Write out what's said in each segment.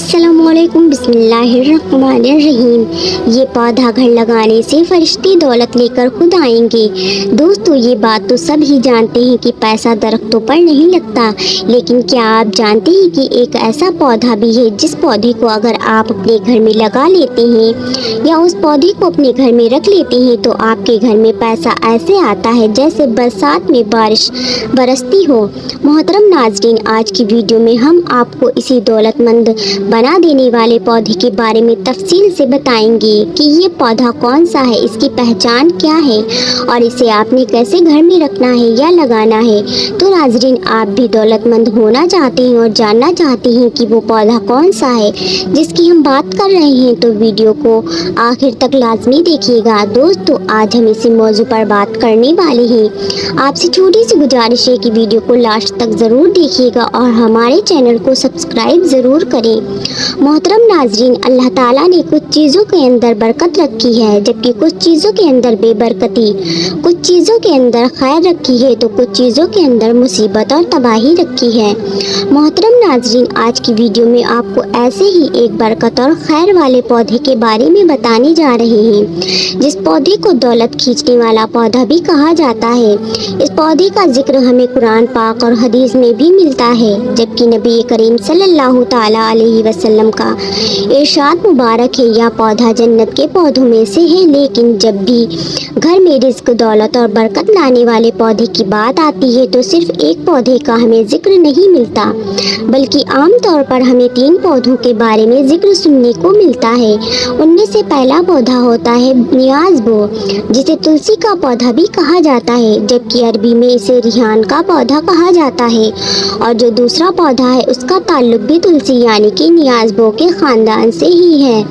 अस्सलामुअलैकुम बिस्मिल्लाहिर्रहमानिर्रहीम। ये पौधा घर लगाने से फरिश्ते दौलत लेकर खुद आएंगे। दोस्तों, ये बात तो सब ही जानते हैं कि पैसा दरख्तों पर नहीं लगता, लेकिन क्या आप जानते हैं कि एक ऐसा पौधा भी है जिस पौधे को अगर आप अपने घर में लगा लेते हैं या उस पौधे को अपने घर में रख लेते हैं तो आपके घर में पैसा ऐसे आता है जैसे बरसात में बारिश बरसती हो। मोहतरम नाजरीन, आज की वीडियो में हम आपको इसी दौलतमंद बना देने वाले पौधे के बारे में तफसील से बताएंगे कि ये पौधा कौन सा है, इसकी पहचान क्या है और इसे आपने कैसे घर में रखना है या लगाना है। तो नाजरीन, आप भी दौलतमंद होना चाहते हैं और जानना चाहते हैं कि वो पौधा कौन सा है जिसकी हम बात कर रहे हैं, तो वीडियो को आखिर तक लाजमी देखिएगा। दोस्तों, आज हम इसी मौजू पर बात करने वाले हैं। आपसे छोटी सी गुजारिश है कि वीडियो को लास्ट तक ज़रूर देखिएगा और हमारे चैनल को सब्सक्राइब ज़रूर करें। मोहतरम नाजरीन, अल्लाह ताला ने कुछ चीज़ों के अंदर बरकत रखी है जबकि कुछ चीज़ों के अंदर बेबरकती, कुछ चीज़ों के अंदर खैर रखी है तो कुछ चीज़ों के अंदर मुसीबत और तबाही रखी है। मोहतरम नाजरीन, आज की वीडियो में आपको ऐसे ही एक बरकत और खैर वाले पौधे के बारे में बताने जा रहे हैं जिस पौधे को दौलत खींचने वाला पौधा भी कहा जाता है। इस पौधे का जिक्र हमें कुरान पाक और हदीस में भी मिलता है, जबकि नबी करीम सल्लल्लाहु ताला अलैहि वसल्लम का इरशाद मुबारक है, यह पौधा जन्नत के पौधों में से है। लेकिन जब भी घर में रिज्क, दौलत और बरकत लाने वाले पौधे की बात आती है तो सिर्फ एक पौधे का हमें जिक्र नहीं मिलता, बल्कि आम तौर पर हमें 3 पौधों के बारे में जिक्र सुनने को मिलता है। उनमें से पहला पौधा होता है नियाज़बो, जिसे तुलसी का पौधा भी कहा जाता है, जबकि अरबी में इसे रिहान का पौधा कहा जाता है। और जो दूसरा पौधा है उसका ताल्लुक भी तुलसी यानी कि नियाज़बो के ख़ानदान से ही है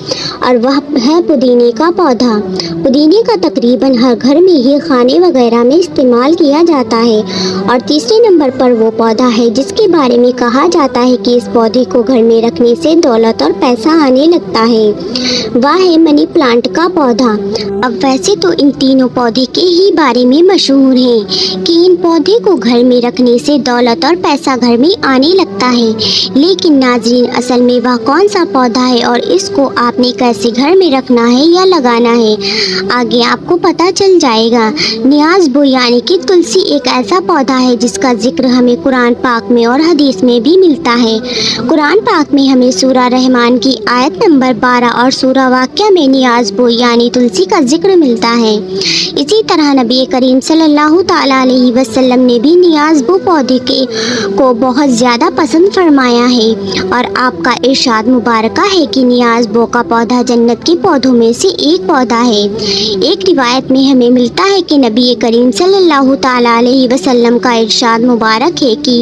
और वह है पुदीने का पौधा। पुदीने का तकरीबन हर घर में ही खाने वगैरह में इस्तेमाल किया जाता है। और तीसरे नंबर पर वो पौधा है जिसके बारे में कहा जाता है कि इस पौधे को घर में रखने से दौलत और पैसा आने लगता है, वह है मनी प्लांट का पौधा। अब वैसे तो इन तीनों पौधे के ही बारे में मशहूर है कि इन पौधे को घर में रखने से दौलत और पैसा घर में आने लगता है, लेकिन नाज़रीन, असल में वह कौन सा पौधा है और इसको आपने कैसे घर में रखना है या लगाना है, आगे आपको पता चल जाएगा। नियाज़बो यानी कि तुलसी एक ऐसा पौधा है जिसका जिक्र हमें कुरान पाक में और हदीस में भी मिलता है। कुरान पाक में हमें सूरा रहमान की आयत नंबर 12 और सूरा वाक़िया में नियाज़बो यानी तुलसी का जिक्र मिलता है। इसी तरह नबी करीम सल्लल्लाहु ताला अलैहि वसल्लम ने भी नियाज़बो पौधे को बहुत ज़्यादा पसंद फरमाया है और आपका इरशाद मुबारक है कि नियाज़बो का पौधा जन्नत के पौधों में से एक पौधा है। एक रिवायत में हमें मिलता है कि नबी करीम सल्लल्लाहु ताला अलैहि वसल्लम का इरशाद मुबारक है कि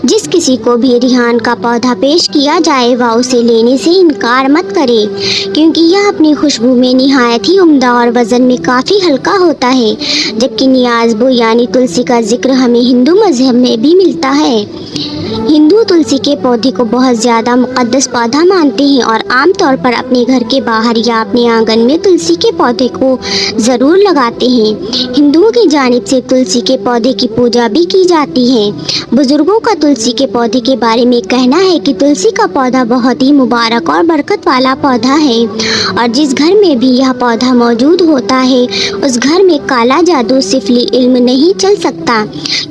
जिस किसी को भी रिहान का पौधा पेश किया जाए वह उसे लेने से इनकार मत करे, क्योंकि यह अपनी खुशबू में निहायत ही उम्दा और वज़न में काफ़ी हल्का होता है। जबकि नियाज़बो यानी तुलसी का जिक्र हमें हिंदू मज़हब में भी मिलता है। हिंदू तुलसी के पौधे को बहुत ज़्यादा मुक़द्दस पौधा मानते हैं और आमतौर पर अपने घर के बाहर या अपने आंगन में तुलसी के पौधे को ज़रूर लगाते हैं। हिंदुओं की जानिब से तुलसी के पौधे की पूजा भी की जाती है। बुज़ुर्गों का तुलसी के पौधे के बारे में कहना है कि तुलसी का पौधा बहुत ही मुबारक और बरकत वाला पौधा है और जिस घर में भी यह पौधा मौजूद होता है उस घर में काला जादू, सिफली इल्म नहीं चल सकता।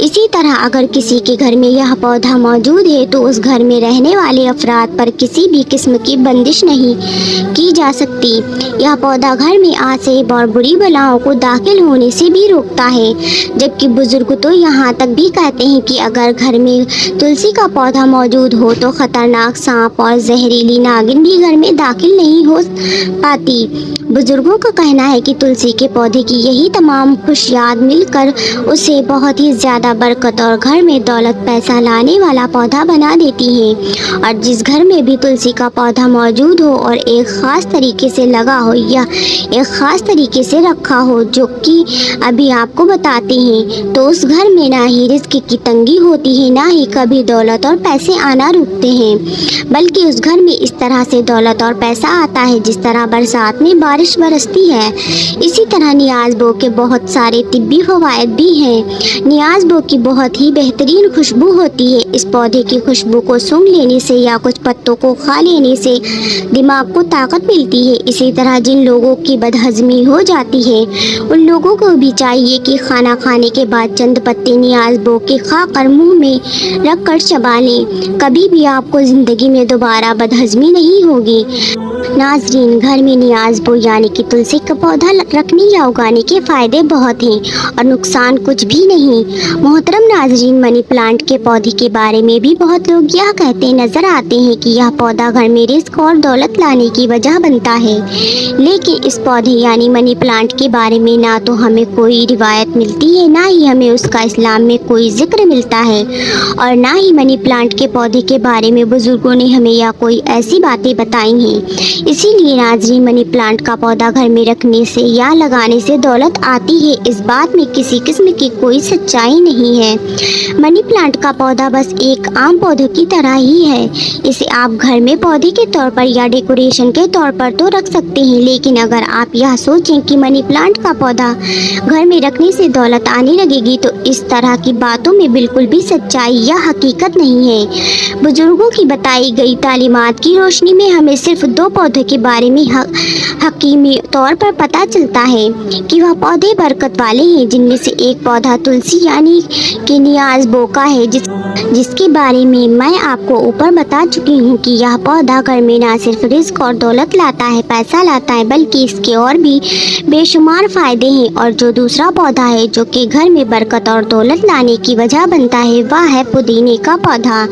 इसी तरह अगर किसी के घर में यह पौधा मौजूद है तो उस घर में रहने वाले अफराद पर किसी भी किस्म की बंदिश नहीं की जा सकती। यह पौधा घर में आसेब और बुरी बलाओं को दाखिल होने से भी रोकता है। जबकि बुजुर्ग तो यहाँ तक भी कहते हैं कि अगर घर में तुलसी का पौधा मौजूद हो तो खतरनाक सांप और जहरीली नागिन भी घर में दाखिल नहीं हो पाती। बुजुर्गों का कहना है कि तुलसी के पौधे की यही तमाम खुशियात मिलकर उसे बहुत ही ज़्यादा बरकत और घर में दौलत पैसा लाने वाला पौधा बना देती हैं। और जिस घर में भी तुलसी का पौधा मौजूद हो और एक ख़ास ख़ास तरीके से लगा हो या एक ख़ास तरीके से रखा हो, जो कि अभी आपको बताते हैं। तो उस घर में ना ही रिस्क की तंगी होती है, ना ही कभी दौलत और पैसे आना रुकते हैं, बल्कि उस घर में इस तरह से दौलत और पैसा आता है जिस तरह बरसात में बारिश बरसती है। इसी तरह नियाज़-बो के बहुत सारे तिब्बी फ़वाइद भी हैं। नियाज़-बो की बहुत ही बेहतरीन खुशबू होती है। इस पौधे की खुशबू को सूंघ लेने से या कुछ पत्तों को खा लेने से दिमाग को ताकत मिलती है। इसी तरह जिन लोगों की बदहज़मी हो जाती है, उन लोगों को भी चाहिए कि खाना खाने के बाद चंद पत्ते नियाज़-बो के खाकर मुंह में रख कर चबा लें। कभी भी आपको ज़िंदगी में दोबारा बदहज़मी नहीं होगी। नाज़रीन, घर में नियाज़-बो यानी कि तुलसी का पौधा रखने या उगाने के फ़ायदे बहुत हैं और नुकसान कुछ भी नहीं। मोहतरम नाज़रीन, मनी प्लांट के पौधे के बारे में भी बहुत लोग यह कहते नज़र आते हैं कि यह पौधा घर में रिस्क और दौलत लाने की वजह बनता है, लेकिन इस पौधे यानी मनी प्लांट के बारे में ना तो हमें कोई रिवायत मिलती है, ना ही हमें उसका इस्लाम में कोई ज़िक्र मिलता है, और ना ही मनी प्लांट के पौधे के बारे में बुज़ुर्गों ने हमें या कोई ऐसी बातें बताई हैं। इसीलिए नाज़रीन, मनी प्लांट का पौधा घर में रखने से या लगाने से दौलत आती है, इस बात में किसी किस्म की कोई सच्चाई नहीं है। मनी प्लांट का पौधा बस एक आम पौधे की तरह ही है। इसे आप घर में पौधे के तौर पर या डेकोरेशन के तौर पर तो रख सकते हैं, लेकिन अगर आप यह सोचें कि मनी प्लांट का पौधा घर में रखने से दौलत आने लगेगी, तो इस तरह की बातों में बिल्कुल भी सच्चाई या हकीकत नहीं है। बुजुर्गों की बताई गई तालीमात की रोशनी में हमें सिर्फ दो पौधों के बारे में हकीमी तौर पर पता चलता है कि वह पौधे बरकत वाले हैं, जिनमें से एक पौधा तुलसी यानी कि नियाज़-बो का है, जिसके बारे में मैं आपको ऊपर बता चुकी हूँ कि यह पौधा घर में ना सिर्फ रिस्क और दौलत लाता है, पैसा लाता है, बल्कि इसके और भी बेशुमार फ़ायदे हैं। और जो दूसरा पौधा है जो कि घर में बरकत और दौलत लाने की वजह बनता है, वह है पुदीने का पौधा।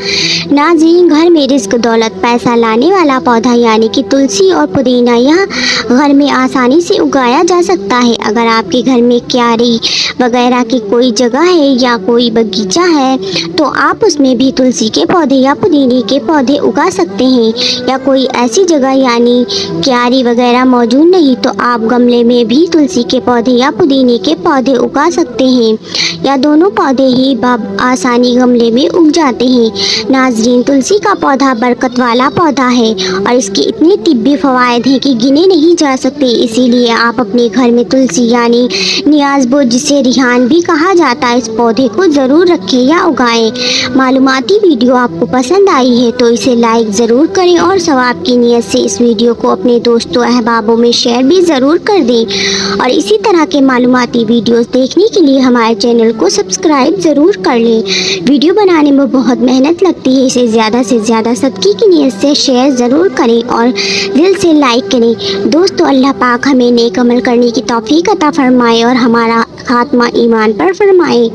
नाज़रीन, घर में रिस्क, दौलत, पैसा लाने वाला पौधा यानी कि तुलसी और पुदीना यह घर में आसानी से उगाया जा सकता है। अगर आपके घर में क्यारी वगैरह की कोई जगह है या कोई बगीचा है, तो आप उसमें भी तुलसी के पौधे या पुदीने के पौधे उगा सकते हैं। या कोई ऐसी जगह यानी क्यारी वगैरह मौजूद नहीं, तो आप गमले में भी तुलसी के पौधे या पुदीने के पौधे उगा सकते हैं, या दोनों पौधे ही आसानी गमले में उग जाते हैं। नाज़रीन, तुलसी का पौधा बरकत वाला पौधा है और इसके इतने तिब्बी फ़वाइद हैं कि गिने नहीं जा सकते। इसीलिए आप अपने घर में तुलसी यानी नियाज़-बो, जिसे रिहान भी कहा जाता है, इस पौधे को ज़रूर रखें या उगाएं। मालूमाती वीडियो आपको पसंद आई है तो इसे लाइक ज़रूर करें और सवाब की नीयत से इस वीडियो को अपने दोस्तों अहबाबों में शेयर भी ज़रूर कर दें। और इसी तरह के मालूमाती वीडियोस देखने के लिए हमारे चैनल को सब्सक्राइब ज़रूर कर लें। वीडियो बनाने में बहुत मेहनत लगती है, इसे ज़्यादा से ज़्यादा सदक़े की नीयत से शेयर ज़रूर करें और दिल से लाइक करें। दोस्तों, अल्लाह पाक हमें नेक अमल करने की तौफीक अता फरमाए और हमारा खात्मा ईमान पर फरमाए।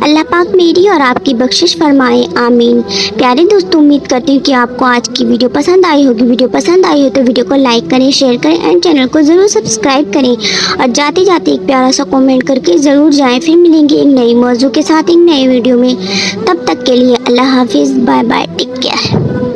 अल्लाह पाक मेरी और आपकी बख्शिश फरमाए, आमीन। प्यारे दोस्तों, उम्मीद करती हूँ कि आपको आज की वीडियो पसंद आई होगी। वीडियो पसंद आई हो तो वीडियो को लाइक करें, शेयर करें एंड चैनल को ज़रूर सब्सक्राइब करें और जाते जाते एक प्यारा सा कमेंट करके ज़रूर जाएं। फिर मिलेंगे एक नई मौजू के साथ एक नए वीडियो में। तब तक के लिए अल्लाह हाफिज़, बाय बाय, टेक केयर।